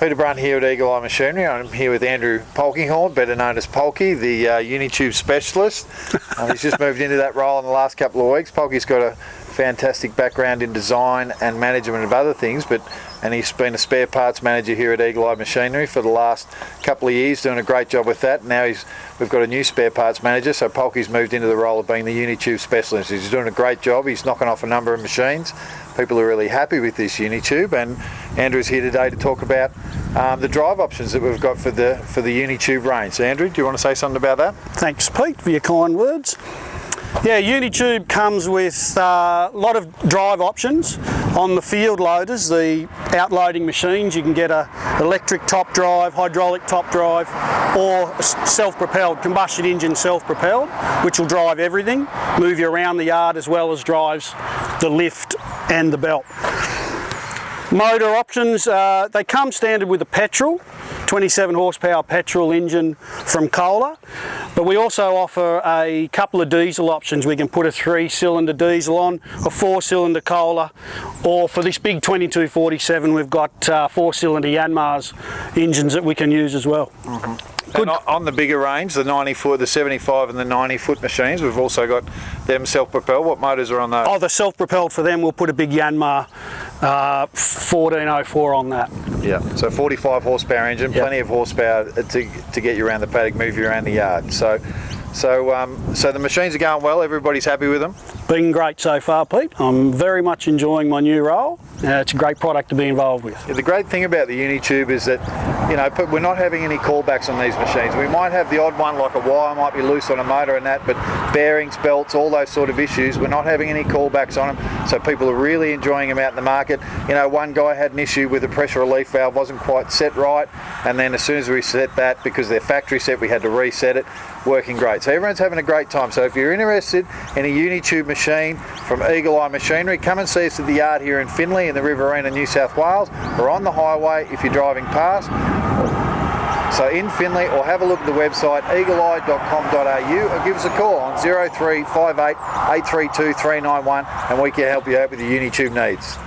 Peter Brunt here at Eagle Eye Machinery. I'm here with Andrew Polkinghorne, better known as Polky, the Uni Tube specialist. He's just moved into that role in the last couple of weeks. Polky's got a fantastic background in design and management of other things, and he's been a spare parts manager here at Eagle Eye Machinery for the last couple of years, doing a great job with that. Now we've got a new spare parts manager, so Polky's moved into the role of being the Uni Tube specialist. He's doing a great job. He's knocking off a number of machines. People are really happy with this Uni Tube, and Andrew's here today to talk about the drive options that we've got for the Uni Tube range. So Andrew, do you want to say something about that? Thanks, Pete, for your kind words. Yeah, Uni Tube comes with a lot of drive options. On the field loaders, the outloading machines, you can get a electric top drive, hydraulic top drive, or self-propelled, combustion engine self-propelled, which will drive everything, move you around the yard as well as drives the lift and the belt. Motor options, they come standard with a Petrol, 27 horsepower petrol engine from Kohler, but we also offer a couple of diesel options. We can put a 3-cylinder diesel on, a 4-cylinder Kohler, or for this big 2247 we've got 4-cylinder Yanmar's engines that we can use as well. Mm-hmm. And on the bigger range, the 90-foot, the 75 and the 90-foot machines, we've also got them self-propelled. What motors are on those? Oh, the self-propelled for them, we'll put a big Yanmar 1404 on that. Yeah, so 45 horsepower engine, plenty of horsepower to get you around the paddock, move you around the yard. So the machines are going well, everybody's happy with them? Been great so far, Pete. I'm very much enjoying my new role. It's a great product to be involved with. Yeah, the great thing about the Uni Tube is that, we're not having any callbacks on these machines. We might have the odd one, like a wire might be loose on a motor and that, but bearings, belts, all those sort of issues, we're not having any callbacks on them, so people are really enjoying them out in the market. One guy had an issue with the pressure relief valve, wasn't quite set right, and then as soon as we set that, because they're factory set, we had to reset it, working great. So everyone's having a great time. So if you're interested in a Uni Tube machine from Eagle Eye Machinery, come and see us at the yard here in Finley in the Riverina, New South Wales, or on the highway if you're driving past. So in Finley, or have a look at the website eagleeye.com.au, or give us a call on 0358 832 391 and we can help you out with your Uni Tube needs.